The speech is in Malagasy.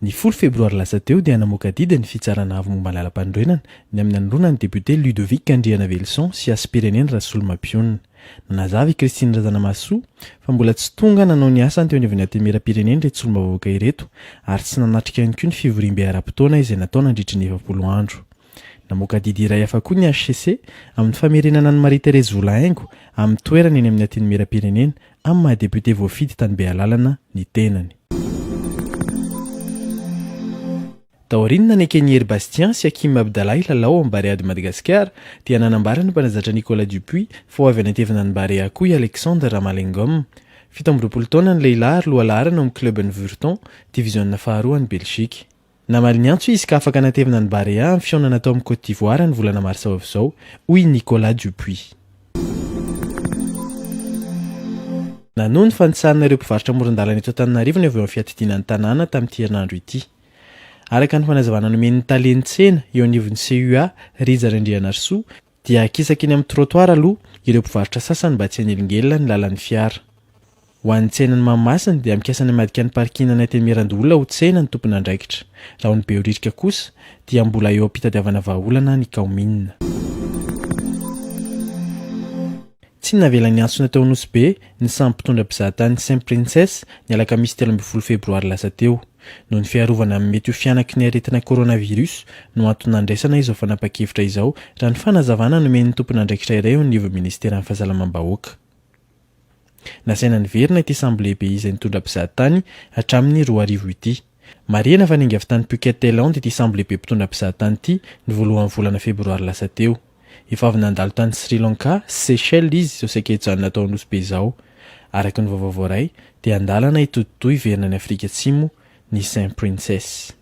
Ny 10 febroary lasa teo dia namoaka didy ny fitsarana avy momba lalam-pandroenana ny amin'ny nanorona ny député Ludovic Andriana Velson sy Asy-Pireneny Rasolomapionina. Nanazava i Christine Razanamasoa fa mbola tsy tonga nanao ny asany teo anivon'ny Antenimieram-pireneny ireto solombavam-bahoaka ireto ary tsy nanatrika ihany koa ny fivoriam-be ara-potoana izay natao nandritra ny 90 andro. Namoaka didy iray hafa koa ny HCC amin'ny famerenana ny Marie-Thérèse Volahaingo amin'ny toerana eny amin'ny Antenimieram-pirenena amin'ny maha-député voafidy tany Bealalana ny tenany. Taoriana ny Kenyery Bastien sy Hakim Abdallah lalao amin'ny Barea de Madagascar dia nanambara ny mpanazatra Nicolas Dupuis fa ho avy anatevina ny Barea koa i Alexandre Ramalengom. 17 taona ny lehilahy ary loha laharana amin'ny klubny Vuurton, diviziona faharoa any Belgique. Namaly ny antso izy ka afaka anatevina ny Barea amin'ny fihaonana atao amin'ny Côte d'Ivoire ny volana mars avy izao, hoy Nicolas Dupuis. Nanohy ny fanitsanana ireo mpivarotra amoron-dalana eto Antananarivo ny avy eo amin'ny fiatidianany tanàna tamin'ity herinandro ity. Araka ny fanazavana nomen'ny talentsena eo anivon'ny CUA Riza Randrianarsoa dia akisaka eny amin'ny trottoir aloha ireo mpivarotra sasany mba tsy hanelingelina ny lalan'ny fiara. Ho an'ny tsenany Mahamasina dia mikasa ny hamadika ny parkina ny Antenimieran-dolona ho tsena ny tompony andraikitra. Raha ny Beoririka kosa dia mbola eo am-pitadiavana vahaolana ny Kaominina. Tsy navela ny antso natao Nosy ny samby mpitondra mpizahatany Saint Princess ny alakamisy 13 febroary lasa teo. Noho ny fiarovana amin'ny mety ho fianaky ny aretina coronavirus no antony nandraisana izao fanapa-kevitra izao raha ny fanazavana nomen'ny tompony andraikitra iray eo anivon'ny Ministeran'ny Fahasalamam-bahoaka. Nasaina niverina ity sambo lehibe izay nitondra mpizahatany hatramin'ny 2 arivo ity. Marihana fa ninga avy tany Phuket Thaïlande ity sambo lehibe mpitondra mpizahatany ity ny voalohan'ny volana febroary lasa teo. Efa avy nandalo tany Sri Lanka, Seychelles izy izao saika natao Nosy izao. Araka ny vaovao voaray dia andalana hitotoy iverina ny Afrika Atsimo ny Saint Princess.